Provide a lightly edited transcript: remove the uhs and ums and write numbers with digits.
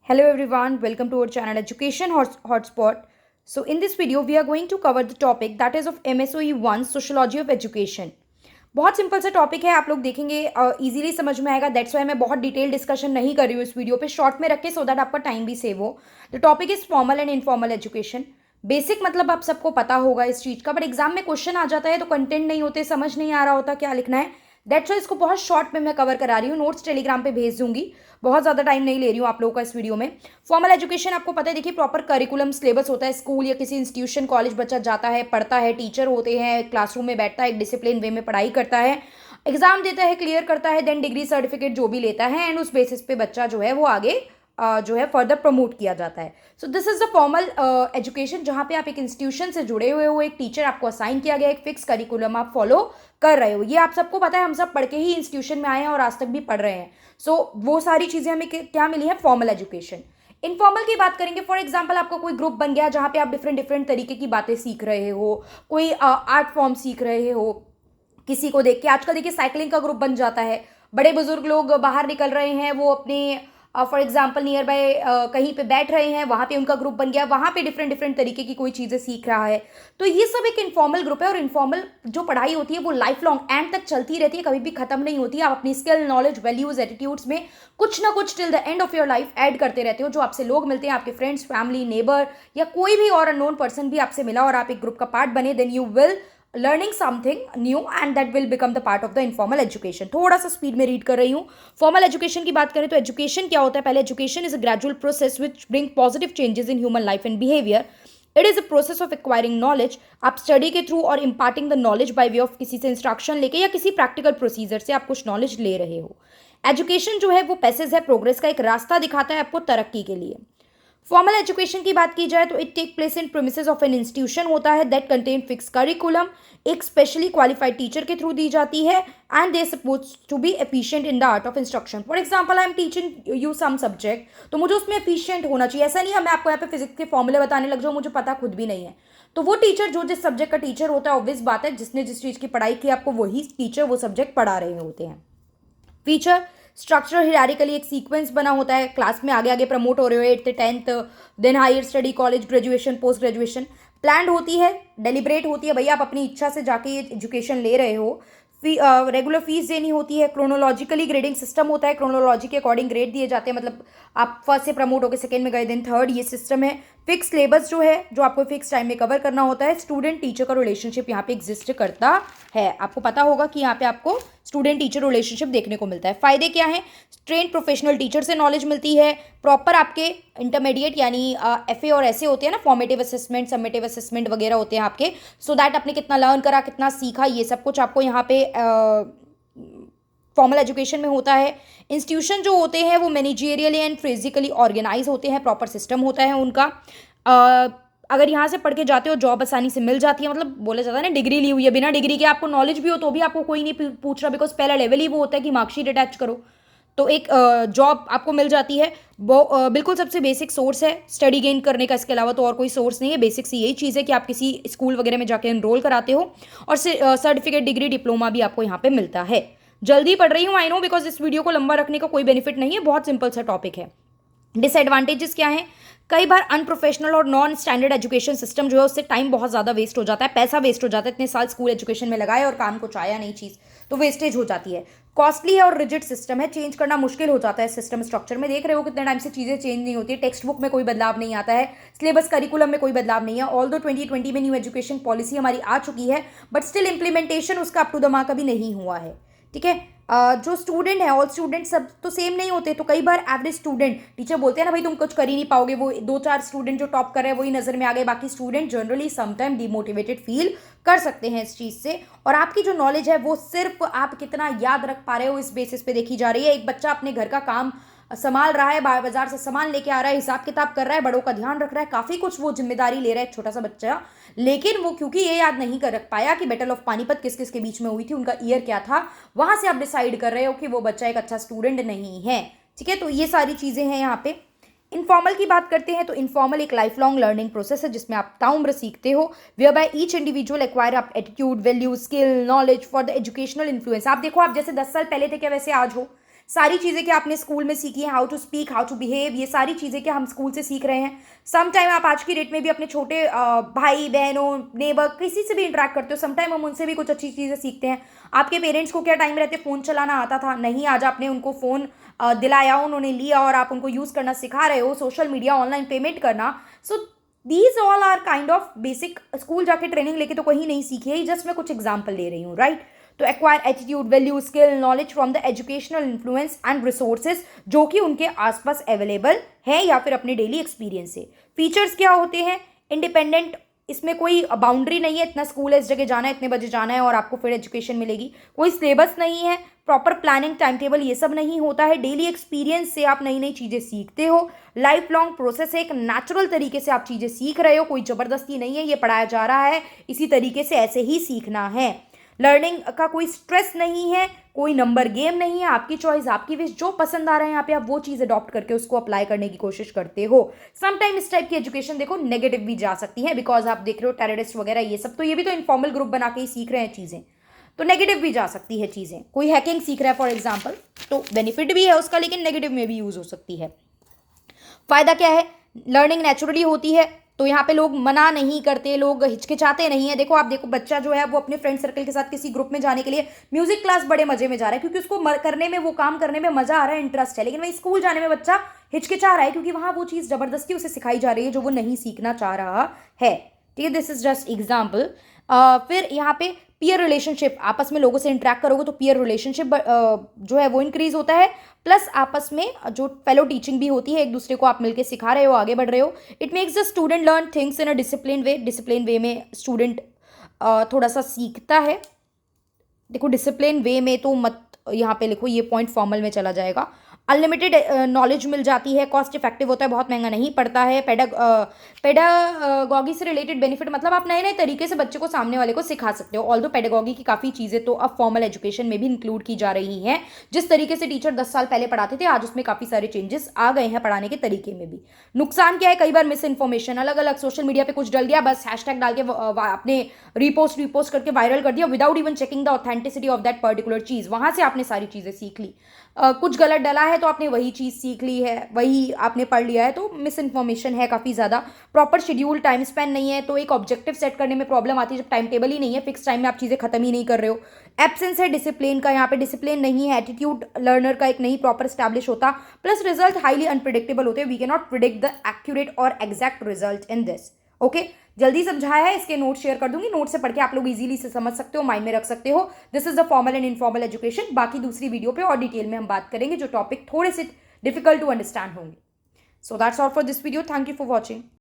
Hello everyone, welcome to our channel Education Hotspot. So in this video we are going to cover the topic that is of MSOE 1 Sociology of Education. बहुत simple सा topic है, आप लोग देखेंगे easily समझ में आएगा. That's why मैं बहुत डिटेल डिस्कशन नहीं कर रही हूँ इस वीडियो पे, शॉर्ट में रख के, सो दैट आपका टाइम भी सेव हो. The topic is formal and informal education. Basic मतलब आप सबको पता होगा इस चीज़ का, बट एग्जाम में क्वेश्चन आ जाता है तो कंटेंट नहीं होते, समझ नहीं आ रहा होता क्या लिखना है. दैट्स वाई इसको बहुत शॉर्ट में मैं कवर करा रही हूँ. नोट्स टेलीग्राम पे भेज दूंगी, बहुत ज़्यादा टाइम नहीं ले रही हूँ आप लोगों का इस वीडियो में. फॉर्मल एजुकेशन आपको पता है, देखिए प्रॉपर करिकुलम सिलेबस होता है. स्कूल या किसी इंस्टीट्यूशन कॉलेज बच्चा जाता है, पढ़ता है, टीचर होते हैं, क्लासरूम में बैठता है, एक डिसिप्लिन वे में पढ़ाई करता है, एग्जाम देता है, क्लियर करता है, देन डिग्री सर्टिफिकेट जो भी लेता है, एंड उस बेसिस पे बच्चा जो है वो आगे जो है फर्दर प्रमोट किया जाता है. So this is the formal education, जहाँ पे आप एक इंस्टीट्यूशन से जुड़े हुए हो, एक टीचर आपको असाइन किया गया, एक फिक्स करिकुलम आप फॉलो कर रहे हो. ये आप सबको पता है, हम सब पढ़ के ही इंस्टीट्यूशन में आए हैं और आज तक भी पढ़ रहे हैं. सो वो सारी चीज़ें हमें क्या मिली है, फॉर्मल एजुकेशन. इनफॉर्मल की बात करेंगे, फॉर एग्जाम्पल आपको कोई ग्रुप बन गया जहाँ पे आप डिफरेंट तरीके की बातें सीख रहे हो, कोई आर्ट फॉर्म सीख रहे हो, किसी को देख के. आजकल देखिए साइकिलिंग का ग्रुप बन जाता है, बड़े बुजुर्ग लोग बाहर निकल रहे हैं, वो अपने फॉर एग्जाम्पल नियर बाय कहीं पे बैठ रहे हैं, वहाँ पे उनका ग्रुप बन गया, वहाँ पे डिफरेंट तरीके की कोई चीज़ें सीख रहा है. तो ये सब एक इनफॉर्मल ग्रुप है. और इनफॉर्मल जो पढ़ाई होती है वो लाइफ लॉन्ग एंड तक चलती रहती है, कभी भी खत्म नहीं होती है. आप अपनी स्किल, नॉलेज, वैल्यूज, एटीट्यूड्स में कुछ ना कुछ till the end of your life add करते रहते हो. जो आपसे लोग मिलते हैं, आपके फ्रेंड्स, फैमिली, नेबर या कोई भी और अननोन पर्सन भी आपसे मिला और आप एक ग्रुप का पार्ट बने, then you will learning something new and that will become the part of the informal education. थोड़ा सा स्पीड में रीड कर रही हूँ. फॉर्मल एजुकेशन की बात करें तो एजुकेशन क्या होता है, पहले education is a gradual process which bring positive changes in human life and behaviour. It is a process of acquiring knowledge. आप स्टडी के थ्रू और imparting the knowledge by way of किसी से इंस्ट्रक्शन लेके या किसी प्रैक्टिकल प्रोसीजर से आप कुछ नॉलेज ले रहे हो. एजुकेशन जो है वो पैसेज है, प्रोग्रेस का एक रास्ता दिखाता है आपको तरक्की के लिए. फॉर्मल एजुकेशन की बात की जाए तो it take place in premises of an institution होता है दैट कंटेन फिक्स करिकुलम. एक स्पेशली क्वालिफाइड टीचर के थ्रू दी जाती है and they suppose to be efficient in the art of instruction. For example I am teaching you some subject, तो मुझे उसमें एफिशिएंट होना चाहिए. ऐसा नहीं है मैं आपको यहाँ पे फिजिक्स के फॉर्मूले बताने लग जाऊँ, मुझे पता खुद भी नहीं है. तो वो टीचर जो जिस सब्जेक्ट का टीचर होता है, ऑब्वियस बात है जिसने जिस चीज़ की पढ़ाई की आपको वही टीचर वो सब्जेक्ट पढ़ा रहे होते हैं. फीचर स्ट्रक्चर हिरारिकली एक सीक्वेंस बना होता है, क्लास में आगे आगे प्रमोट हो रहे हो, 8th 10th, then higher study, college, graduation, post graduation. Planned होती है, डेलिब्रेट होती है, भैया आप अपनी इच्छा से जाके ये एजुकेशन ले रहे हो. रेगुलर फीस देनी होती है. क्रोनोलॉजिकली ग्रेडिंग सिस्टम होता है, क्रोनोलॉजी के अकॉर्डिंग ग्रेड दिए जाते हैं, मतलब आप फर्स्ट से प्रमोट होकर सेकंड में गए, देन थर्ड, ये सिस्टम है. फिक्स सिलेबस जो है जो आपको फिक्स टाइम में कवर करना होता है. स्टूडेंट टीचर का रिलेशनशिप यहाँ पे एग्जिस्ट करता है. आपको पता होगा कि यहाँ पे आपको स्टूडेंट टीचर रिलेशनशिप देखने को मिलता है. फायदे क्या हैं, ट्रेन प्रोफेशनल टीचर से नॉलेज मिलती है. प्रॉपर आपके इंटरमीडिएट यानी FA और ऐसे होते हैं ना, फॉर्मेटिव असेसमेंट, समेटिव असेसमेंट वगैरह होते हैं आपके. सो दैट आपने कितना लर्न करा, कितना सीखा, ये सब कुछ आपको यहाँ पे फॉर्मल एजुकेशन में होता है. इंस्टीट्यूशन जो होते हैं वो मैनेजरियली एंड फिजिकली ऑर्गेनाइज होते हैं, प्रॉपर सिस्टम होता है उनका. अगर यहाँ से पढ़ के जाते हो जॉब आसानी से मिल जाती है, मतलब बोला जाता है ना डिग्री ली हुई है, बिना डिग्री के आपको नॉलेज भी हो तो भी आपको कोई नहीं पूछ रहा, बिकॉज पहला लेवल ही वो होता है कि मार्कशीट अटैच करो, तो एक जॉब आपको मिल जाती है. वो बिल्कुल सबसे बेसिक सोर्स है स्टडी गेन करने का, इसके अलावा तो और कोई सोर्स नहीं है. बेसिक सी यही चीज़ है कि आप किसी स्कूल वगैरह में जाके एनरोल कराते हो और सर्टिफिकेट, डिग्री, डिप्लोमा भी आपको यहाँ पे मिलता है. जल्दी पढ़ रही हूँ आई नो, बिकॉज इस वीडियो को लंबा रखने का कोई बेनिफिट नहीं है, बहुत सिंपल सा टॉपिक है. डिसएडवांटेजेस क्या हैं, कई बार अनप्रोफेशनल और नॉन स्टैंडर्ड एजुकेशन सिस्टम जो है उससे टाइम बहुत ज़्यादा वेस्ट हो जाता है, पैसा वेस्ट हो जाता है. इतने साल स्कूल एजुकेशन में लगाए और काम कुछ आया नहीं चीज़, तो वेस्टेज हो जाती है. कॉस्टली है और रिजिड सिस्टम है, चेंज करना मुश्किल हो जाता है. सिस्टम स्ट्रक्चर में देख रहे हो कितने टाइम से चीज़ें चेंज नहीं होती है, टेक्स्ट बुक में कोई बदलाव नहीं आता है, सिलेबस करिकुलम में कोई बदलाव नहीं है. ऑल दो 2020 में न्यू एजुकेशन पॉलिसी हमारी आ चुकी है, बट स्टिल इंप्लीमेंटेशन उसका अप टू द मार्क अभी नहीं हुआ है. ठीक है. जो स्टूडेंट है, ऑल स्टूडेंट सब तो सेम नहीं होते, तो कई बार एवरेज स्टूडेंट, टीचर बोलते हैं ना भाई तुम कुछ कर ही नहीं पाओगे, वो 2-4 स्टूडेंट जो टॉप कर रहे हैं वही नज़र में आ गए, बाकी student generally sometime demotivated feel कर सकते हैं इस चीज़ से. और आपकी जो नॉलेज है वो सिर्फ आप कितना याद रख पा रहे हो इस बेसिस पे देखी जा रही है. एक बच्चा अपने घर का काम संभाल रहा है, बाजार से सामान लेके आ रहा है, हिसाब किताब कर रहा है, बड़ों का ध्यान रख रहा है, काफ़ी कुछ वो जिम्मेदारी ले रहा है एक छोटा सा बच्चा. लेकिन वो क्योंकि ये याद नहीं कर रख पाया कि बैटल ऑफ पानीपत किस किस के बीच में हुई थी, उनका ईयर क्या था, वहां से आप डिसाइड कर रहे हो कि वो बच्चा एक अच्छा स्टूडेंट नहीं है. ठीक है, तो ये सारी चीज़ें हैं यहाँ पे. इनफॉर्मल की बात करते हैं तो इनफॉर्मल एक लाइफ लॉन्ग लर्निंग प्रोसेस है जिसमें आप ताउम्र सीखते हो, whereby each individual acquire आप attitude, value, skill, knowledge for the educational influence. आप देखो, आप जैसे 10 साल पहले थे क्या वैसे आज हो. सारी चीज़ें क्या आपने स्कूल में सीखी हैं, how to speak, how to behave, ये सारी चीज़ें क्या हम स्कूल से सीख रहे हैं। सम टाइम आप आज की डेट में भी अपने छोटे भाई बहनों, नेबर, किसी से भी इंटरेक्ट करते हो, सम टाइम हम उनसे भी कुछ अच्छी चीज़ें सीखते हैं। आपके पेरेंट्स को क्या टाइम रहते फ़ोन चलाना आता था? नहीं, आज आपने उनको फ़ोन दिलाया, उन्होंने लिया और आप उनको यूज़ करना सिखा रहे हो, सोशल मीडिया, ऑनलाइन पेमेंट करना। So these all are kind of basic, school जाके ट्रेनिंग लेके तो कहीं नहीं सीखी है, जस्ट मैं कुछ एग्जाम्पल ले रही हूँ, राइट। तो acquire attitude, value, skill, knowledge from the educational influence and resources जो कि उनके आसपास अवेलेबल है या फिर अपने डेली एक्सपीरियंस से। फीचर्स क्या होते हैं? इंडिपेंडेंट, इसमें कोई बाउंड्री नहीं है, इतना स्कूल है, इस जगह जाना है, इतने बजे जाना है और आपको फिर एजुकेशन मिलेगी। कोई सिलेबस नहीं है, प्रॉपर प्लानिंग, टाइम टेबल, ये सब नहीं होता है। डेली एक्सपीरियंस से आप नई नई चीज़ें सीखते हो। लाइफ लॉन्ग प्रोसेस है, एक नेचुरल तरीके से आप चीज़ें सीख रहे हो, कोई ज़बरदस्ती नहीं है, ये पढ़ाया जा रहा है, इसी तरीके से ऐसे ही सीखना है। लर्निंग का कोई स्ट्रेस नहीं है, कोई नंबर गेम नहीं है, आपकी चॉइस, आपकी विश, जो पसंद आ रहा है यहाँ पे आप वो चीज़ अडॉप्ट करके उसको अप्लाई करने की कोशिश करते हो। समटाइम इस टाइप की एजुकेशन देखो नेगेटिव भी जा सकती है, बिकॉज आप देख रहे हो टेररिस्ट वगैरह ये सब, तो ये भी तो इनफॉर्मल ग्रुप बना के ही सीख रहे हैं चीज़ें, तो नेगेटिव भी जा सकती है चीज़ें। कोई हैकिंग सीख रहा है फॉर एग्जाम्पल, तो बेनिफिट भी है उसका, लेकिन नेगेटिव में भी यूज़ हो सकती है। फ़ायदा क्या है? लर्निंग नेचुरली होती है, तो यहाँ पे लोग मना नहीं करते, लोग हिचकिचाते नहीं है। देखो आप देखो, बच्चा जो है वो अपने फ्रेंड सर्कल के साथ किसी ग्रुप में जाने के लिए म्यूजिक क्लास बड़े मजे में जा रहा है, क्योंकि उसको करने में, वो काम करने में मजा आ रहा है, इंटरेस्ट है। लेकिन वही स्कूल जाने में बच्चा हिचकिचा रहा है, क्योंकि वहाँ वो चीज़ जबरदस्ती उसे सिखाई जा रही है जो वो नहीं सीखना चाह रहा है। ठीक है, दिस इज जस्ट एग्जाम्पल। फिर यहाँ पे पीयर रिलेशनशिप, आपस में लोगों से इंटरेक्ट करोगे तो पीयर रिलेशनशिप जो है वो इंक्रीज होता है। प्लस आपस में जो फेलो टीचिंग भी होती है, एक दूसरे को आप मिलकर सिखा रहे हो, आगे बढ़ रहे हो। It makes the student learn things in a discipline way. Discipline way में स्टूडेंट थोड़ा सा सीखता है। देखो डिसिप्लिन वे में तो मत यहाँ पे लिखो, ये पॉइंट फॉर्मल में चला जाएगा। अनलिमिटेड नॉलेज मिल जाती है, कॉस्ट इफेक्टिव होता है, बहुत महंगा नहीं पड़ता है। पेडागॉगी से रिलेटेड बेनिफिट, मतलब आप नए नए तरीके से बच्चे को, सामने वाले को सिखा सकते हो। ऑल्दो पेडागॉगी की काफ़ी चीज़ें तो अब फॉर्मल एजुकेशन में भी इंक्लूड की जा रही हैं। जिस तरीके से टीचर 10 साल पहले पढ़ाते थे, आज उसमें काफ़ी सारे चेंजेस आ गए हैं पढ़ाने के तरीके में भी। नुकसान क्या है? कई बार मिस इन्फॉर्मेशन, अलग अलग सोशल मीडिया पे कुछ डल गया, बस हैशटैग डाल के आपने रिपोस्ट करके वायरल कर दिया, without even checking the authenticity of that particular चीज़। वहाँ से आपने सारी चीज़ें सीख ली। कुछ गलत डला है तो आपने वही चीज़ सीख ली है, वही आपने पढ़ लिया है, तो मिस इन्फॉर्मेशन है काफ़ी ज़्यादा। प्रॉपर शेड्यूल, टाइम स्पेन नहीं है, तो एक ऑब्जेक्टिव सेट करने में प्रॉब्लम आती है जब टाइम टेबल ही नहीं है, फिक्स टाइम में आप चीज़ें खत्म ही नहीं कर रहे हो। एब्सेंस है डिसिप्लिन का, यहाँ पे डिसिप्लिन नहीं है, एटीट्यूड लर्नर का एक नहीं प्रॉपर स्टैब्लिश होता। प्लस रिजल्ट हाईली अनप्रिडिक्टेबल होते हैं, we can not predict the accurate और exact result in this. Okay, जल्दी समझाया है, इसके नोट शेयर कर दूंगी, नोट से पढ़ के आप लोग इजीली से समझ सकते हो, माइंड में रख सकते हो। This is the formal and informal education. बाकी दूसरी वीडियो पे और डिटेल में हम बात करेंगे, जो टॉपिक थोड़े से डिफिकल्ट टू अंडरस्टैंड होंगे। So that's all for this video, thank you for watching.